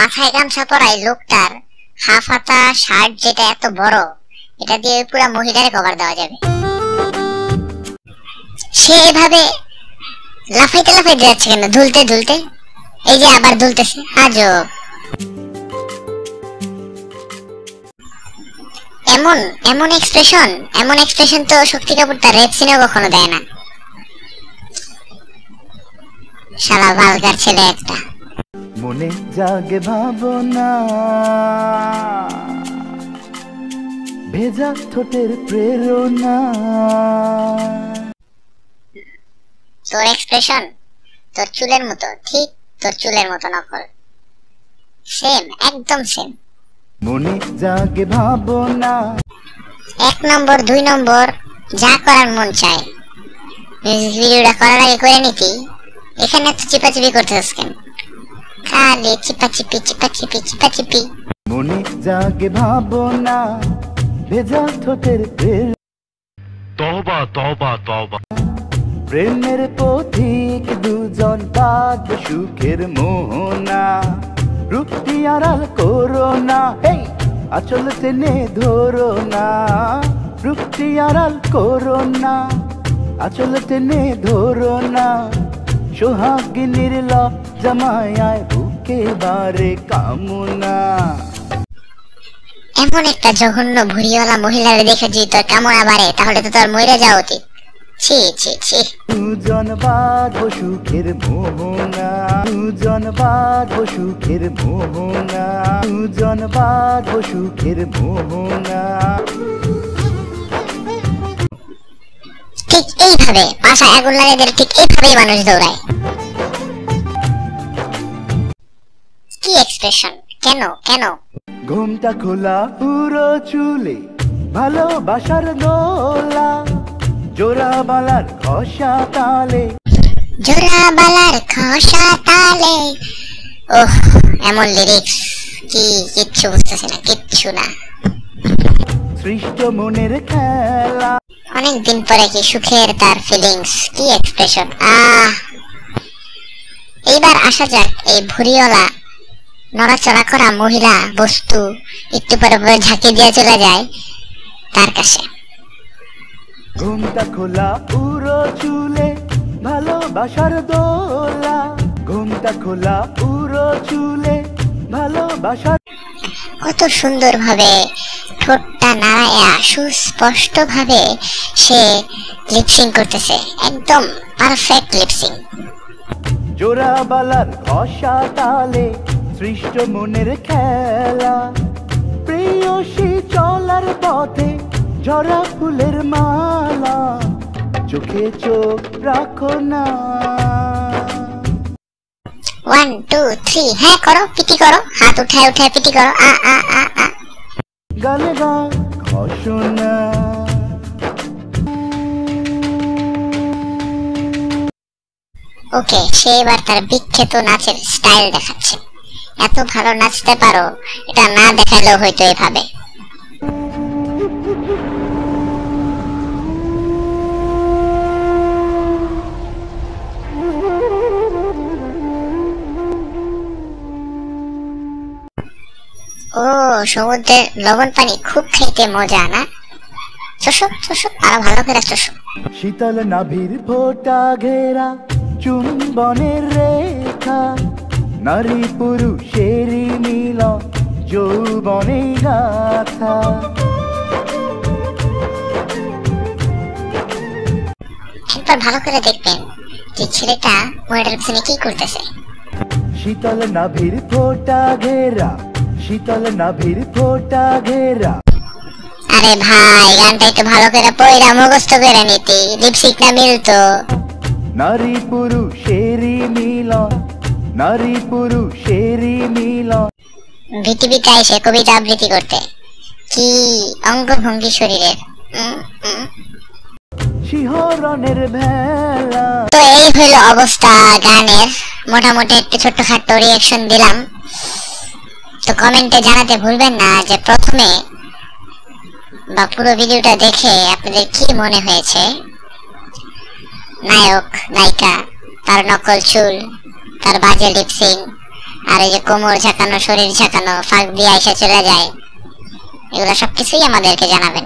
মাথায় গামছা পরাই লোকটার হাফ হাতা শার্ট যেটা এত বড়, এটা দিয়ে পুরো মহিলারে কভার দেওয়া যাবে। সে এভাবে লাফাইতে লাফাইতে যাচ্ছে কেন? দুলতে দুলতে, এই যে আবার দুলতেছে। আজব। এমন এমন এক্সপ্রেশন তো শক্তি কাপুর তার রেপ সিনেও কখনো দেয় না। শালা ভালগার ছেলে একটা। মনে জাগে ভাবনা, ভেজা ঠোঁটের প্রেরণা। তোর এক্সপ্রেশন তোর চুলের মতো, ঠিক তোর চুলের মতো নকল, সেম, একদম সেম। মনে জাগে ভাবনা। 1 নম্বর 2 নম্বর যা করার মন চায় মিউজিক ভিডিওটা করার আগে করে নিতি। এখানে তো চিপাচিপি করতেছিস কেন? খালি চিপাচিপি চিপাচিপি চিপাচিপি। মনে জাগে ভাবনা, ভেজা ঠোঁটের প্রেরণা। তওবা তওবা তওবা। প্রেমের পথিক দুজন বাদ সুখের মোহনা। রূপটি আড়াল করো না, আচল টেনে ধরো না। রূপটি আড়াল করো না, আচল টেনে ধরো না। সোহাগিনীর লজ্জামায় বুকে বারে কামনা। এমন একটা জঘন্য ভুঁড়িওয়ালা মহিলারে দেখে যদি তোর কামনা বাড়ে, তাহলে তো তোর মরে যাওয়া উচিত। ছি ছি ছি। দুজন বাদ সুখের মোহনা, দুজন বাদ সুখের মোহনা, দুজন বাদ সুখের মোহনা। ঠিক এইভাবে পাশায় আগুন লাগিয়ে দিলে ঠিক এইভাবেই মানুষ দৌড়ায়। কি এক্সপ্রেশন! কেন কেন? ঘুমটা খোলা পুরো চুলে, ভালোবাসার দোলা। জোড়া বালার খসা তালে, জোড়া বালার খসা তালে। ওহ, এমন লিরিক্স কি কিচ্ছু বুঝতেছি না, কিচ্ছু না। সৃষ্ট মনের খেলা। অনেকদিন পরে কি সুখের তার ফিলিংস, কি এক্সপ্রেশন! এইবার আসা যাক এই ভুঁড়িওয়ালা নড়াচড়া করা মহিলা বস্তু একটু পরে পরে ঝাঁকি দিয়ে চলে যায় তার কাছে। ঘুমটা খোলা পুরো চুলে, ভালোবাসার দোলা। ঘুমটা খোলা পুরো চুলে, ভালোবাসার। কত সুন্দর ভাবে ঠোঁটটা নাড়ায়া সুস্পষ্ট ভাবে সে লিপসিং করতেছে, একদম পারফেক্ট লিপসিং। জোড়া বালার খসা তালে, সৃষ্ট মনের খেলা। প্রিয়সী চলার পথে ঝরা ফুলের মালা। চোখে চোখ রাখো না। 1 2 3, হ্যাঁ করো, পিটি করো, হাত উঠায় উঠায় পিটি করো। গালে গান ঘষো না। ওকে, সে এবার তার বিখ্যাত নাচের স্টাইল দেখাচ্ছে। এত ভালো নাচতে পারো, এটা না দেখালেও হয়তো এভাবে। ও, সমুদ্রের লবণ পানি খুব খাইতে মজা না? চোষক চোষক, আরো ভালো করে চোষক। শীতল নাভির ফোঁটা ঘেরা চুম্বনের রেখা। নারী পুরুষেরই মিলন যৌবনে গাথা। একবার ভালো করে দেখবেন যে ছেলেটা মহিলার পিছনে কি করতেছে। শীতল নাভির ফোঁটা ঘেরা, শীতল নাভির ফোঁটা ঘেরা। আরে ভাই, গানটা একটু ভালো করে পয়রা মুখস্থ করে নিতি, লিপস্টিক না মিলতো। নারী পুরুষেরই মিলন, নারী পুরুষেরই মিলন। ভিটিভিটা এসে কবিতা আবৃত্তি করতে, কি অঙ্গভঙ্গি শরীরের! শিহরণের ভেলা। তো এই হইল অবস্থা গানের। মোটামুটি একটু ছোট্টখাটো রিয়াকশন দিলাম। তো কমেন্টে জানাতে ভুলবেন না যে প্রথমে বা পুরো ভিডিওটা দেখে আপনাদের কি মনে হয়েছে। নায়ক নায়িকা, তার নকল চুল, তার বাজে লিপসিং, আর এই যে কোমর ঝাঁকানো, শরীর ঝাঁকানো, ফাঁক দিয়ে আইসা চলে যায়, এগুলো সবকিছুই আমাদেরকে জানাবেন।